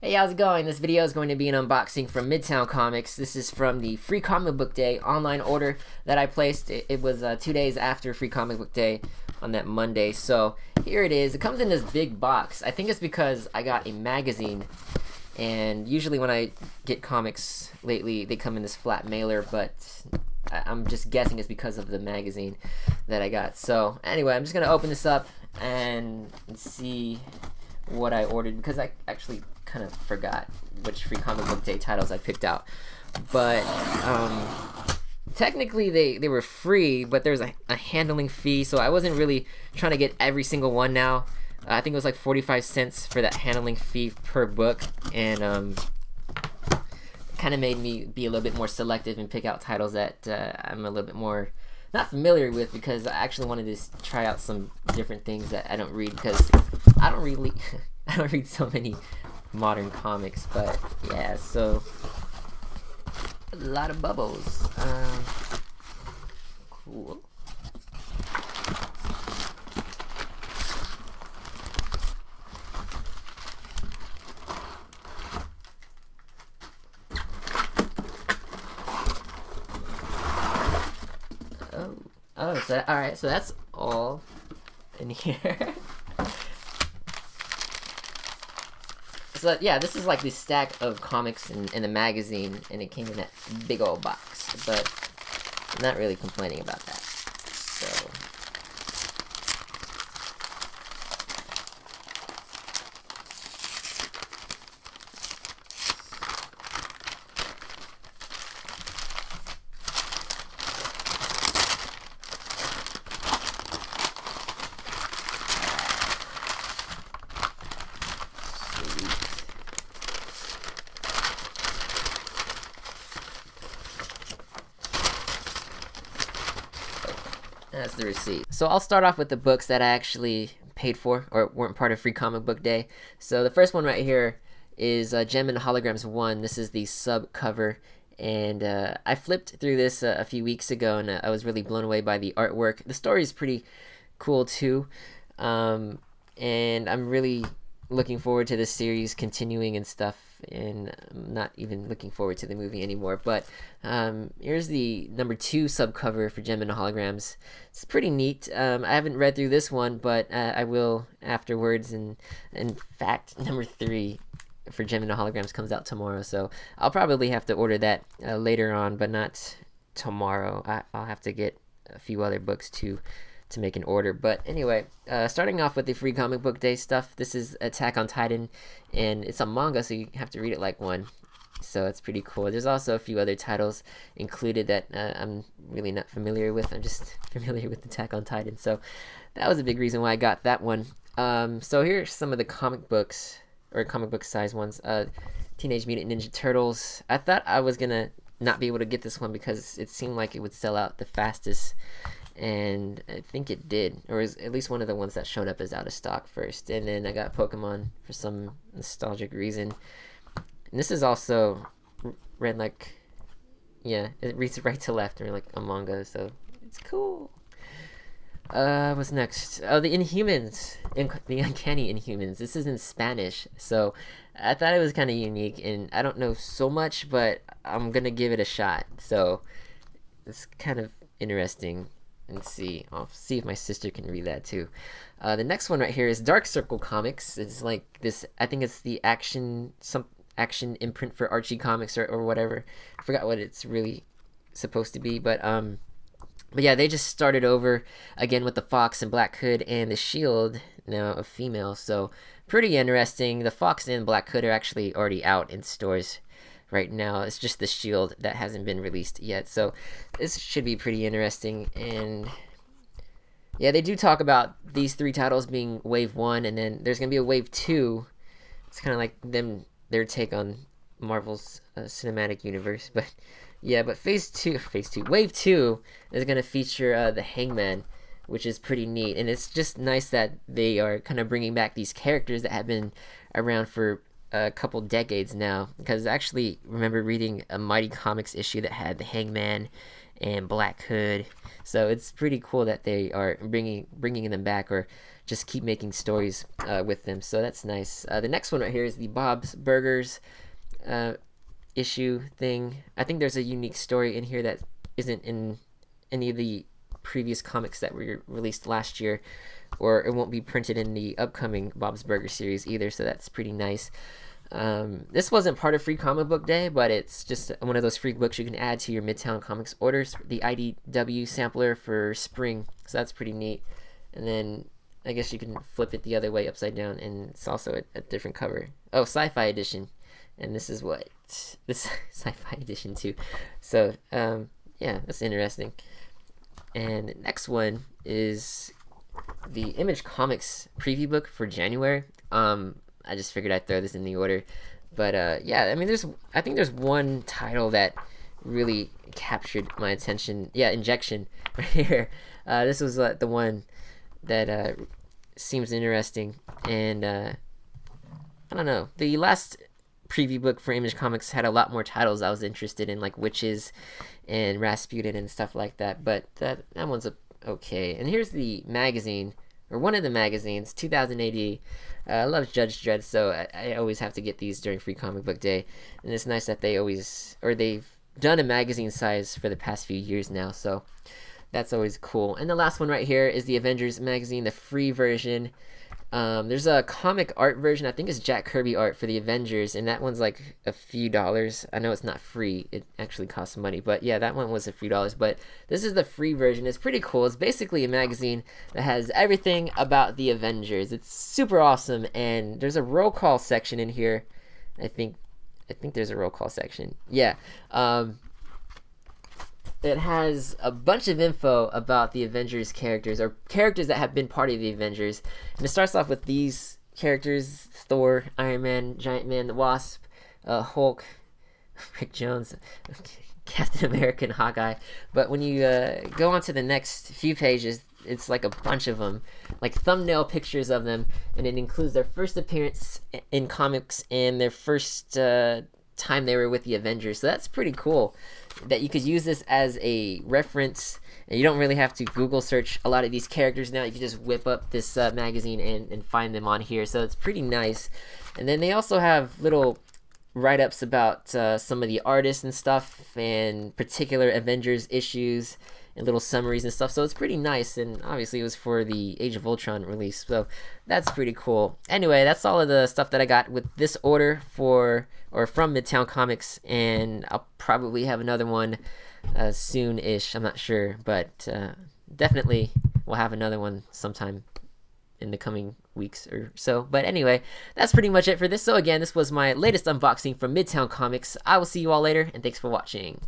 Hey, how's it going? This video is going to be an unboxing from Midtown Comics. This is from the Free Comic Book Day online order that I placed. It was 2 days after Free Comic Book Day on that Monday. So here it is. It comes in this big box. I think it's because I got a magazine. And usually when I get comics lately, they come in this flat mailer. But I'm just guessing it's because of the magazine that I got. So anyway, I'm just going to open this up and see what I ordered, because I actually kind of forgot which Free Comic Book Day titles I picked out. But technically they were free, but there's a handling fee, so I wasn't really trying to get every single one now. I think it was like 45 cents for that handling fee per book, and kind of made me be a little bit more selective and pick out titles that I'm a little bit more not familiar with, because I actually wanted to try out some different things that I don't read, because I don't really I don't read so many modern comics. But yeah, so a lot of bubbles. Cool. Oh, so all right, so that's all in here. So yeah, this is like this stack of comics in the magazine, and it came in that big old box. But I'm not really complaining about that. So that's the receipt. So I'll start off with the books that I actually paid for or weren't part of Free Comic Book Day. So the first one right here is Gem and Holograms 1. This is the sub cover, and I flipped through this a few weeks ago, and I was really blown away by the artwork. The story is pretty cool too, and I'm really looking forward to this series continuing and stuff, and I'm not even looking forward to the movie anymore. But here's the number 2 subcover for Gem and Holograms. It's pretty neat. I haven't read through this one, but I will afterwards, and in fact number 3 for Gem and Holograms comes out tomorrow, so I'll probably have to order that later on, but not tomorrow. I'll have to get a few other books to make an order. But anyway, starting off with the Free Comic Book Day stuff, this is Attack on Titan, and it's a manga, so you have to read it like one. So it's pretty cool. There's also a few other titles included that I'm really not familiar with. I'm just familiar with Attack on Titan, so that was a big reason why I got that one. So here's some of the comic books, or comic book size ones. Teenage Mutant Ninja Turtles. I thought I was gonna not be able to get this one because it seemed like it would sell out the fastest, and I think it did, or is at least one of the ones that showed up as out of stock first. And then I got Pokemon for some nostalgic reason, and this is also read like, yeah, it reads right to left, or like a manga, so it's cool. What's next? Oh, the Inhumans, the Uncanny Inhumans. This is in Spanish, so I thought it was kind of unique, and I don't know so much, but I'm gonna give it a shot. So it's kind of interesting. And see, I'll see if my sister can read that too. The next one right here is Dark Circle Comics. It's like this, I think it's the action imprint for Archie Comics, or whatever. I forgot what it's really supposed to be, but yeah, they just started over again with the Fox and Black Hood and the Shield, now a female. So pretty interesting. The Fox and Black Hood are actually already out in stores right now. It's just the Shield that hasn't been released yet, so this should be pretty interesting. And yeah, they do talk about these 3 titles being wave 1, and then there's gonna be a wave 2. It's kind of like their take on Marvel's cinematic universe. But yeah, but wave 2 is gonna feature the Hangman, which is pretty neat. And it's just nice that they are kind of bringing back these characters that have been around for a couple decades now, because I actually remember reading a Mighty Comics issue that had the Hangman and Black Hood. So it's pretty cool that they are bringing them back, or just keep making stories with them. So that's nice. The next one right here is the Bob's Burgers issue thing. I think there's a unique story in here that isn't in any of the previous comics that were released last year, or it won't be printed in the upcoming Bob's Burger series either, so that's pretty nice. This wasn't part of Free Comic Book Day, but it's just one of those free books you can add to your Midtown Comics orders, the IDW sampler for spring, so that's pretty neat. And then I guess you can flip it the other way upside down, and it's also a different cover. Oh, Sci-Fi Edition, and this is what this Sci-Fi Edition too. So yeah, that's interesting. And the next one is the Image Comics preview book for January. I just figured I'd throw this in the order, but yeah, I mean, I think there's one title that really captured my attention. Yeah, Injection right here. This was the one that seems interesting, and I don't know. The last preview book for Image Comics had a lot more titles I was interested in, like Witches and Rasputin and stuff like that, but that one's okay. And here's the magazine, or one of the magazines, 2000 AD. I love Judge Dredd, so I always have to get these during Free Comic Book Day, and it's nice that they've done a magazine size for the past few years now, so that's always cool. And the last one right here is the Avengers magazine, the free version. There's a comic art version. I think it's Jack Kirby art for the Avengers, and that one's like a few dollars. I know it's not free. It actually costs money, but yeah, that one was a few dollars. But this is the free version. It's pretty cool. It's basically a magazine that has everything about the Avengers. It's super awesome, and there's a roll call section in here. I think there's a roll call section. Yeah. It has a bunch of info about the Avengers characters, or characters that have been part of the Avengers. And it starts off with these characters: Thor, Iron Man, Giant Man, the Wasp, Hulk, Rick Jones, Captain America, and Hawkeye. But when you go on to the next few pages, it's like a bunch of them, like thumbnail pictures of them, and it includes their first appearance in comics and their first time they were with the Avengers. So that's pretty cool that you could use this as a reference, and you don't really have to Google search a lot of these characters now. You can just whip up this magazine and find them on here, so it's pretty nice. And then they also have little write-ups about some of the artists and stuff, and particular Avengers issues, and little summaries and stuff, so it's pretty nice. And obviously it was for the Age of Ultron release, so that's pretty cool. Anyway, that's all of the stuff that I got with this order from Midtown Comics, and I'll probably have another one soon-ish. I'm not sure, but definitely we'll have another one sometime in the coming weeks or so. But anyway, that's pretty much it for this. So again, this was my latest unboxing from Midtown Comics. I will see you all later, and thanks for watching.